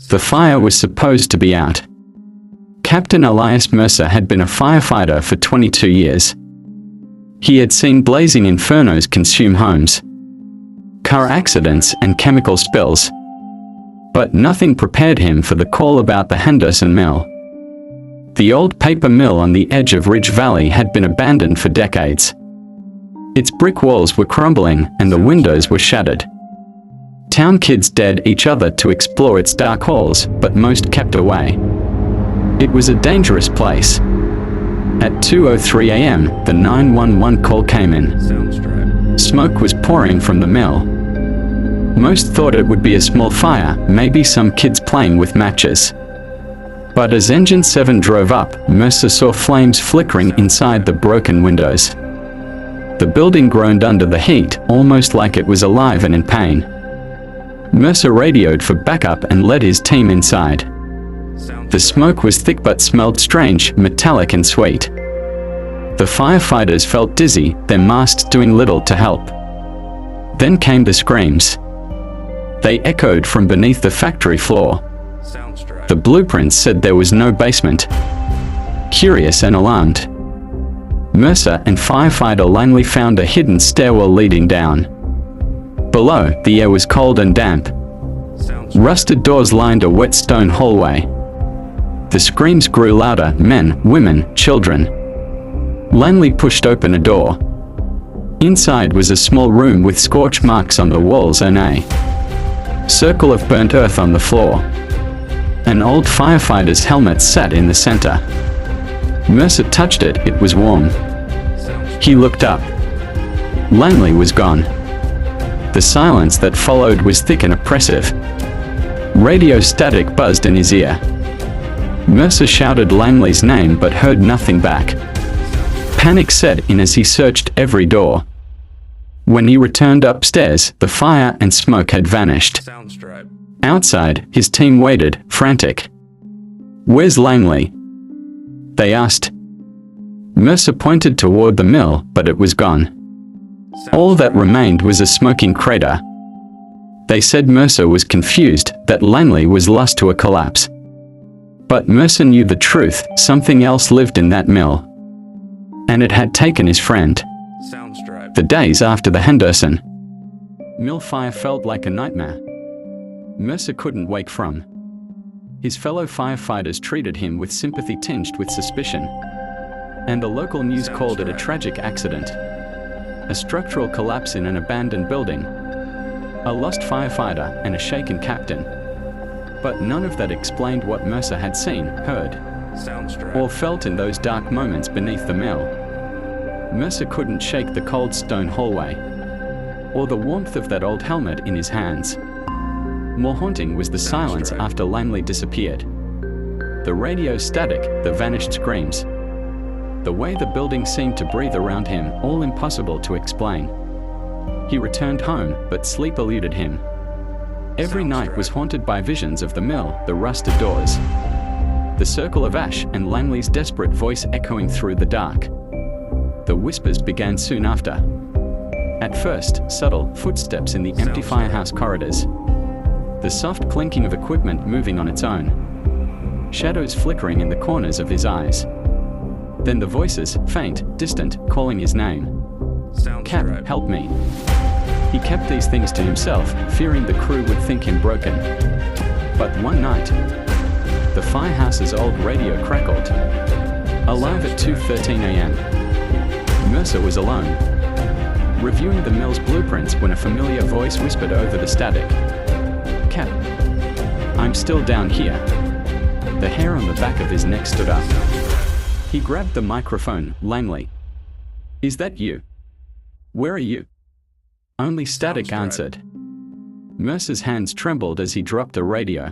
The fire was supposed to be out. Captain Elias Mercer had been a firefighter for 22 years. He had seen blazing infernos consume homes, car accidents and chemical spills. But nothing prepared him for the call about the Henderson Mill. The old paper mill on the edge of Ridge Valley had been abandoned for decades. Its brick walls were crumbling and the windows were shattered. Town kids dared each other to explore its dark halls, but most kept away. It was a dangerous place. At 2:03 a.m., the 911 call came in. Smoke was pouring from the mill. Most thought it would be a small fire, maybe some kids playing with matches. But as Engine 7 drove up, Mercer saw flames flickering inside the broken windows. The building groaned under the heat, almost like it was alive and in pain. Mercer radioed for backup and led his team inside. The smoke was thick but smelled strange, metallic and sweet. The firefighters felt dizzy, their masks doing little to help. Then came the screams. They echoed from beneath the factory floor. The blueprints said there was no basement. Curious and alarmed, Mercer and firefighter Langley found a hidden stairwell leading down. Below, the air was cold and damp. Rusted doors lined a wet stone hallway. The screams grew louder, men, women, children. Langley pushed open a door. Inside was a small room with scorch marks on the walls and a circle of burnt earth on the floor. An old firefighter's helmet sat in the center. Mercer touched it, it was warm. He looked up. Langley was gone. The silence that followed was thick and oppressive. Radio static buzzed in his ear. Mercer shouted Langley's name but heard nothing back. Panic set in as he searched every door. When he returned upstairs, the fire and smoke had vanished. Outside, his team waited, frantic. "Where's Langley?" they asked. Mercer pointed toward the mill, but it was gone. All that remained was a smoking crater. They said Mercer was confused, that Langley was lost to a collapse. But Mercer knew the truth, something else lived in that mill. And it had taken his friend. The days after the Henderson Mill fire felt like a nightmare. Mercer couldn't wake from. His fellow firefighters treated him with sympathy tinged with suspicion. And the local news called it a tragic accident. A structural collapse in an abandoned building. A lost firefighter and a shaken captain. But none of that explained what Mercer had seen, heard, or felt in those dark moments beneath the mill. Mercer couldn't shake the cold stone hallway, or the warmth of that old helmet in his hands. More haunting was the silence after Langley disappeared. The radio static, the vanished screams. The way the building seemed to breathe around him, all impossible to explain. He returned home, but sleep eluded him. Every night was haunted by visions of the mill, the rusted doors, the circle of ash, and Langley's desperate voice echoing through the dark. The whispers began soon after. At first, subtle footsteps in the empty firehouse corridors. The soft clinking of equipment moving on its own. Shadows flickering in the corners of his eyes. Then the voices, faint, distant, calling his name. "Cap, help me." He kept these things to himself, fearing the crew would think him broken. But one night, the firehouse's old radio crackled. Alive at 2:13 a.m. Mercer was alone, reviewing the mill's blueprints when a familiar voice whispered over the static. "Cap, I'm still down here." The hair on the back of his neck stood up. He grabbed the microphone. "Langley, is that you? Where are you?" Only static answered. Mercer's hands trembled as he dropped the radio.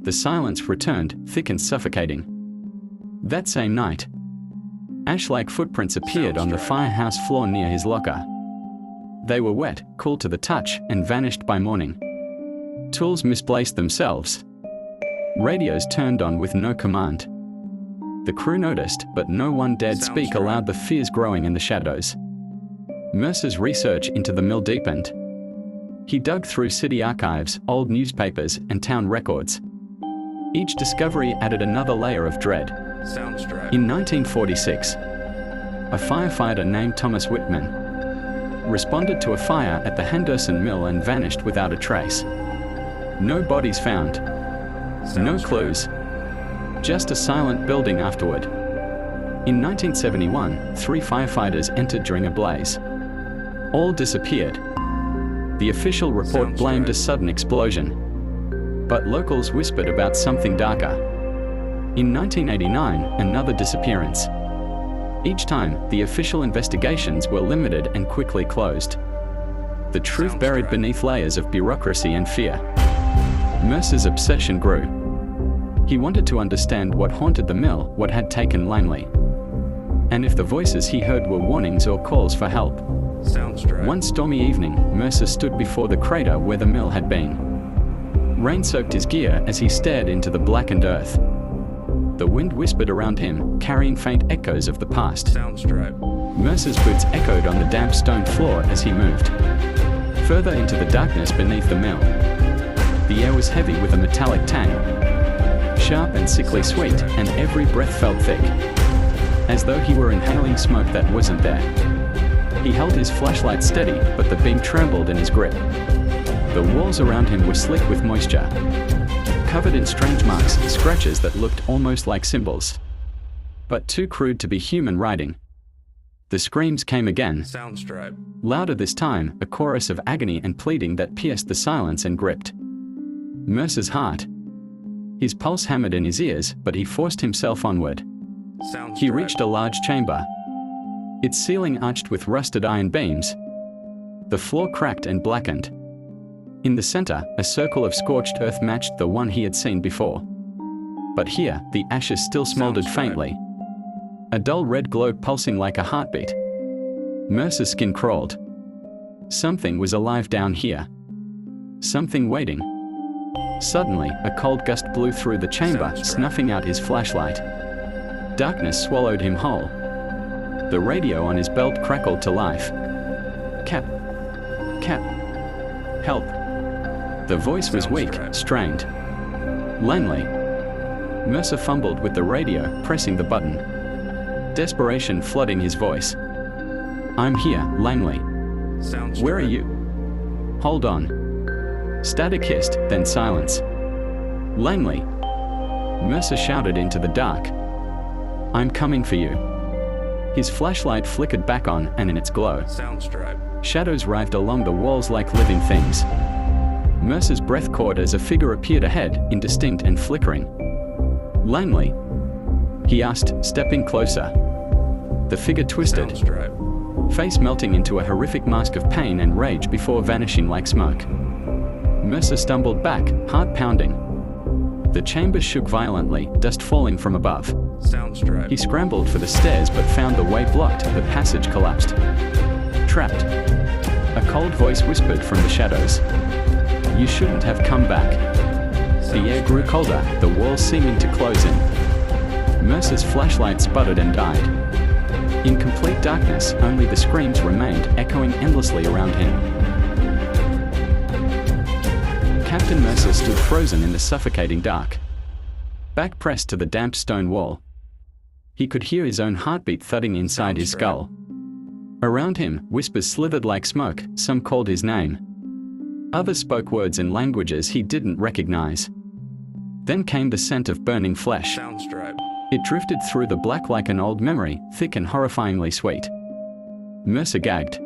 The silence returned, thick and suffocating. That same night, ash-like footprints appeared on the firehouse floor near his locker. They were wet, cool to the touch, and vanished by morning. Tools misplaced themselves. Radios turned on with no command. The crew noticed, but no one dared speak aloud, the fears growing in the shadows. Mercer's research into the mill deepened. He dug through city archives, old newspapers, and town records. Each discovery added another layer of dread. In 1946, a firefighter named Thomas Whitman responded to a fire at the Henderson Mill and vanished without a trace. No bodies found. No clues. Just a silent building afterward. In 1971, 3 firefighters entered during a blaze. All disappeared. The official report blamed a sudden explosion, but locals whispered about something darker. In 1989, another disappearance. Each time, the official investigations were limited and quickly closed. The truth buried beneath layers of bureaucracy and fear. Mercer's obsession grew. He wanted to understand what haunted the mill, what had taken Langley, and if the voices he heard were warnings or calls for help. One stormy evening, Mercer stood before the crater where the mill had been. Rain soaked his gear as he stared into the blackened earth. The wind whispered around him, carrying faint echoes of the past. Mercer's boots echoed on the damp stone floor as he moved further into the darkness beneath the mill. The air was heavy with a metallic tang, sharp and sickly sweet, and every breath felt thick, as though he were inhaling smoke that wasn't there. He held his flashlight steady, but the beam trembled in his grip. The walls around him were slick with moisture, covered in strange marks and scratches that looked almost like symbols, but too crude to be human writing. The screams came again, louder this time, a chorus of agony and pleading that pierced the silence and gripped Mercer's heart. His pulse hammered in his ears, but he forced himself onward. He reached a large chamber, its ceiling arched with rusted iron beams. The floor cracked and blackened. In the center, a circle of scorched earth matched the one he had seen before. But here, the ashes still smoldered faintly, a dull red glow pulsing like a heartbeat. Mercer's skin crawled. Something was alive down here. Something waiting. Suddenly, a cold gust blew through the chamber, snuffing out his flashlight. Darkness swallowed him whole. The radio on his belt crackled to life. Cap. Cap. Help. The voice was weak, strained. Langley. Mercer fumbled with the radio, pressing the button. Desperation flooding his voice. I'm here, Langley. Where are you? Hold on. Static hissed, then silence. Langley. Mercer shouted into the dark. I'm coming for you. His flashlight flickered back on, and in its glow, shadows writhed along the walls like living things. Mercer's breath caught as a figure appeared ahead, indistinct and flickering. Langley? He asked, stepping closer. The figure twisted, face melting into a horrific mask of pain and rage before vanishing like smoke. Mercer stumbled back, heart pounding. The chamber shook violently, dust falling from above. He scrambled for the stairs but found the way blocked, the passage collapsed. Trapped. A cold voice whispered from the shadows. You shouldn't have come back. The air grew colder, the walls seeming to close in. Mercer's flashlight sputtered and died. In complete darkness, only the screams remained, echoing endlessly around him. Captain Mercer stood frozen in the suffocating dark, back pressed to the damp stone wall. He could hear his own heartbeat thudding inside his skull. Around him, whispers slithered like smoke, some called his name. Others spoke words in languages he didn't recognize. Then came the scent of burning flesh. It drifted through the black like an old memory, thick and horrifyingly sweet. Mercer gagged.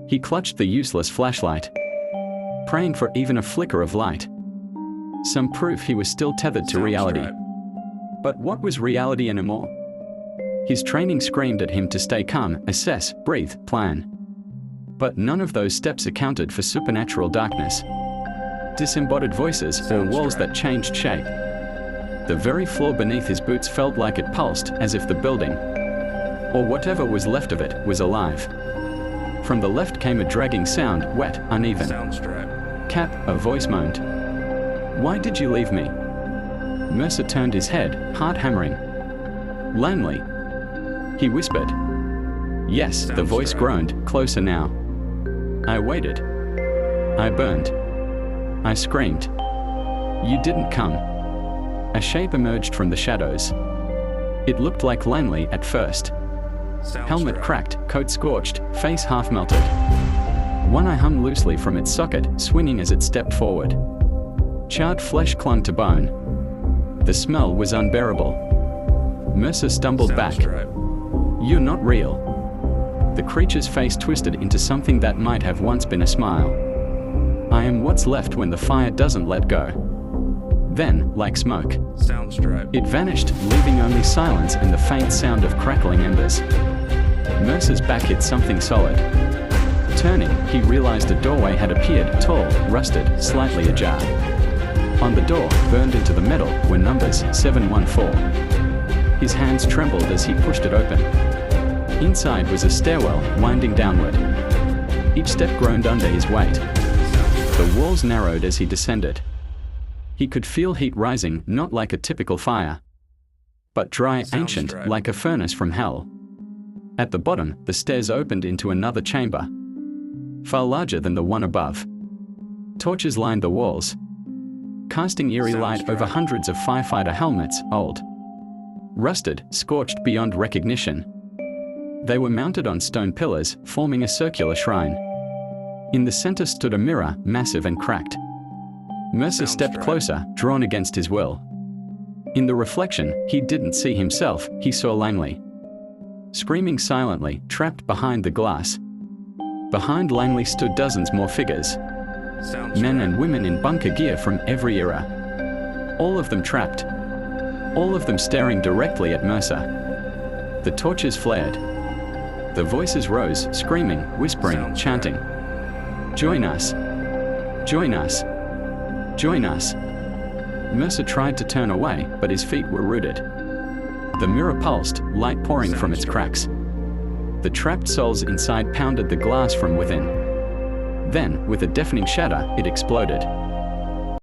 He clutched the useless flashlight, praying for even a flicker of light. Some proof he was still tethered to reality. But what was reality anymore? His training screamed at him to stay calm, assess, breathe, plan. But none of those steps accounted for supernatural darkness, disembodied voices, or walls that changed shape. The very floor beneath his boots felt like it pulsed, as if the building, or whatever was left of it, was alive. From the left came a dragging sound, wet, uneven. Cap, a voice moaned. Why did you leave me? Mercer turned his head, heart hammering. Langley? He whispered. Yes, the voice groaned, closer now. I waited. I burned. I screamed. You didn't come. A shape emerged from the shadows. It looked like Langley at first. Helmet cracked, coat scorched, face half melted. One eye hung loosely from its socket, swinging as it stepped forward. Charred flesh clung to bone. The smell was unbearable. Mercer stumbled back. You're not real. The creature's face twisted into something that might have once been a smile. I am what's left when the fire doesn't let go. Then, like smoke, it vanished, leaving only silence and the faint sound of crackling embers. Mercer's back hit something solid. Turning, he realized a doorway had appeared, tall, rusted, slightly ajar. On the door, burned into the metal, were numbers 714. His hands trembled as he pushed it open. Inside was a stairwell, winding downward. Each step groaned under his weight. The walls narrowed as he descended. He could feel heat rising, not like a typical fire, but dry, ancient, like a furnace from hell. At the bottom, the stairs opened into another chamber, far larger than the one above. Torches lined the walls, casting eerie light over hundreds of firefighter helmets, old, rusted, scorched beyond recognition. They were mounted on stone pillars, forming a circular shrine. In the center stood a mirror, massive and cracked. Mercer stepped closer, drawn against his will. In the reflection, he didn't see himself, he saw Langley, screaming silently, trapped behind the glass. Behind Langley stood dozens more figures. Men and women in bunker gear from every era. All of them trapped. All of them staring directly at Mercer. The torches flared. The voices rose, screaming, whispering, chanting. Join us. Join us. Join us. Mercer tried to turn away, but his feet were rooted. The mirror pulsed, light pouring from its cracks. The trapped souls inside pounded the glass from within. Then, with a deafening shatter, it exploded.